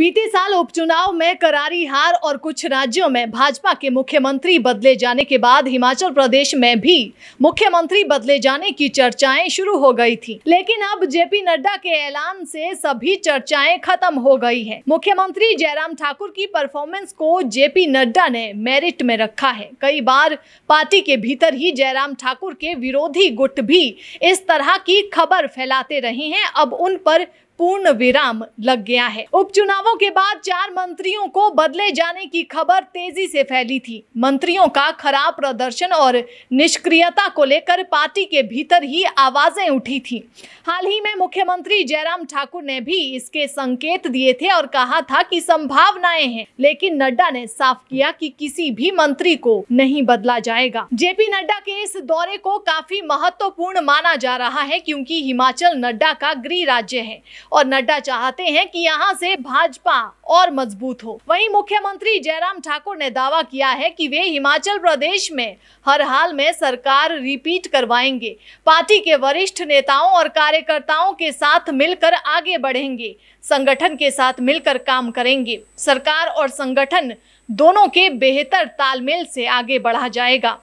बीते साल उपचुनाव में करारी हार और कुछ राज्यों में भाजपा के मुख्यमंत्री बदले जाने के बाद हिमाचल प्रदेश में भी मुख्यमंत्री बदले जाने की चर्चाएं शुरू हो गई थी। लेकिन अब जेपी नड्डा के ऐलान से सभी चर्चाएं खत्म हो गई हैं। मुख्यमंत्री जयराम ठाकुर की परफॉर्मेंस को जेपी नड्डा ने मेरिट में रखा है। कई बार पार्टी के भीतर ही जयराम ठाकुर के विरोधी गुट भी इस तरह की खबर फैलाते रहे हैं। अब उन पर पूर्ण विराम लग गया है। उपचुनावों के बाद 4 मंत्रियों को बदले जाने की खबर तेजी से फैली थी। मंत्रियों का खराब प्रदर्शन और निष्क्रियता को लेकर पार्टी के भीतर ही आवाजें उठी थी। हाल ही में मुख्यमंत्री जयराम ठाकुर ने भी इसके संकेत दिए थे और कहा था कि संभावनाएं हैं, लेकिन नड्डा ने साफ किया कि किसी भी मंत्री को नहीं बदला जाएगा। जेपी नड्डा के इस दौरे को काफी महत्वपूर्ण माना जा रहा है, क्योंकि हिमाचल नड्डा का गृह राज्य है और नड्डा चाहते हैं कि यहां से भाजपा और मजबूत हो। वहीं मुख्यमंत्री जयराम ठाकुर ने दावा किया है कि वे हिमाचल प्रदेश में हर हाल में सरकार रिपीट करवाएंगे। पार्टी के वरिष्ठ नेताओं और कार्यकर्ताओं के साथ मिलकर आगे बढ़ेंगे, संगठन के साथ मिलकर काम करेंगे। सरकार और संगठन दोनों के बेहतर तालमेल से आगे बढ़ा जाएगा।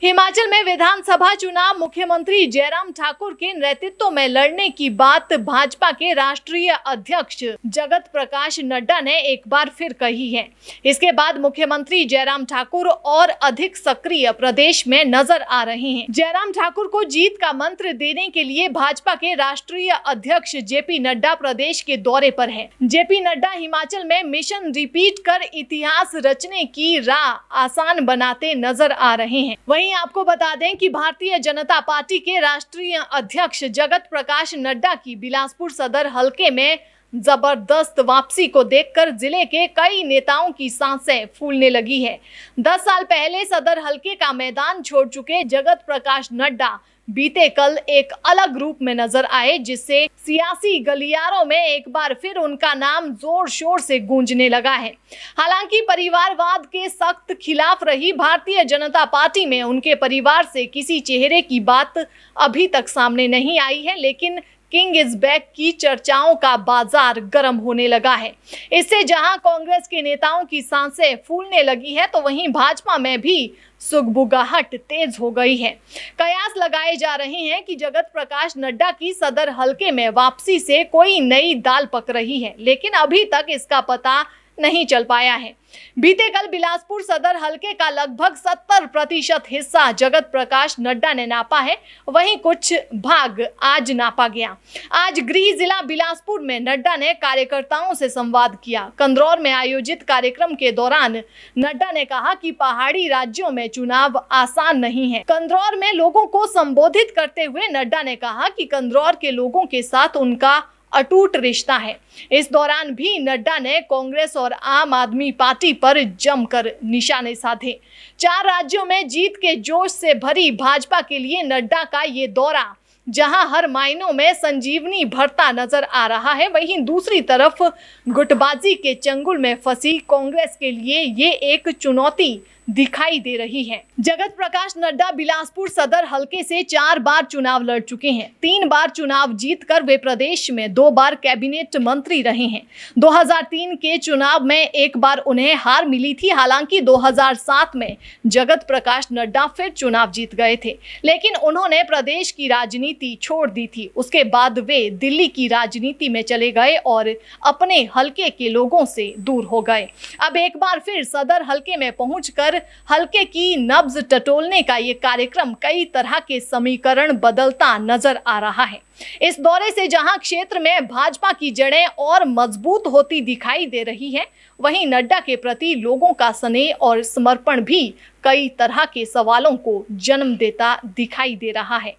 हिमाचल में विधानसभा चुनाव मुख्यमंत्री जयराम ठाकुर के नेतृत्व में लड़ने की बात भाजपा के राष्ट्रीय अध्यक्ष जगत प्रकाश नड्डा ने एक बार फिर कही है। इसके बाद मुख्यमंत्री जयराम ठाकुर और अधिक सक्रिय प्रदेश में नजर आ रहे हैं। जयराम ठाकुर को जीत का मंत्र देने के लिए भाजपा के राष्ट्रीय अध्यक्ष जेपी नड्डा प्रदेश के दौरे पर है। जेपी नड्डा हिमाचल में मिशन रिपीट कर इतिहास रचने की राह आसान बनाते नजर आ रहे हैं। वहीं आपको बता दें कि भारतीय जनता पार्टी के राष्ट्रीय अध्यक्ष जगत प्रकाश नड्डा की बिलासपुर सदर हलके में जबरदस्त वापसी को देखकर जिले के कई नेताओं की सांसें फूलने लगी है। 10 साल पहले सदर हलके का मैदान छोड़ चुके जगत प्रकाश नड्डा बीते कल एक अलग रूप में नजर आए, जिससे सियासी गलियारों में एक बार फिर उनका नाम जोर शोर से गूंजने लगा है। हालांकि परिवारवाद के सख्त खिलाफ रही भारतीय जनता पार्टी में उनके परिवार से किसी चेहरे की बात अभी तक सामने नहीं आई है, लेकिन किंग इज बैक की चर्चाओं का बाजार गर्म होने लगा है। इससे जहां कांग्रेस के नेताओं की सांसें फूलने लगी है, तो वहीं भाजपा में भी सुगबुगाहट तेज हो गई है। कयास लगाए जा रहे हैं कि जगत प्रकाश नड्डा की सदर हलके में वापसी से कोई नई दाल पक रही है, लेकिन अभी तक इसका पता नहीं चल पाया है। बीते कल बिलासपुर सदर हलके का लगभग 70% हिस्सा जगत प्रकाश नड्डा ने नापा है, वहीं कुछ भाग आज नापा गया। आज गृह जिला बिलासपुर में नड्डा ने कार्यकर्ताओं से संवाद किया। कंदरौर में आयोजित कार्यक्रम के दौरान नड्डा ने कहा कि पहाड़ी राज्यों में चुनाव आसान नहीं है। कंदरौर में लोगों को संबोधित करते हुए नड्डा ने कहा कि कंदरौर के लोगों के साथ उनका अटूट रिश्ता है। इस दौरान भी नड्डा ने कांग्रेस और आम आदमी पार्टी पर जमकर निशाने साधे। 4 राज्यों में जीत के जोश से भरी भाजपा के लिए नड्डा का ये दौरा जहां हर मायनों में संजीवनी भरता नजर आ रहा है, वहीं दूसरी तरफ गुटबाजी के चंगुल में फंसी कांग्रेस के लिए ये एक चुनौती दिखाई दे रही है। जगत प्रकाश नड्डा बिलासपुर सदर हलके से 4 बार चुनाव लड़ चुके हैं। 3 बार चुनाव जीतकर वे प्रदेश में 2 बार कैबिनेट मंत्री रहे हैं। 2003 के चुनाव में एक बार उन्हें हार मिली थी। हालांकि 2007 में जगत प्रकाश नड्डा फिर चुनाव जीत गए थे, लेकिन उन्होंने प्रदेश की राजनीति छोड़ दी थी। उसके बाद वे दिल्ली की राजनीति में चले गए और अपने हलके के लोगों से दूर हो गए। अब एक बार फिर सदर हलके में पहुंचकर हल्के की नब्ज टटोलने का ये कार्यक्रम कई तरह के समीकरण बदलता नजर आ रहा है। इस दौरे से जहां क्षेत्र में भाजपा की जड़ें और मजबूत होती दिखाई दे रही है, वहीं नड्डा के प्रति लोगों का स्नेह और समर्पण भी कई तरह के सवालों को जन्म देता दिखाई दे रहा है।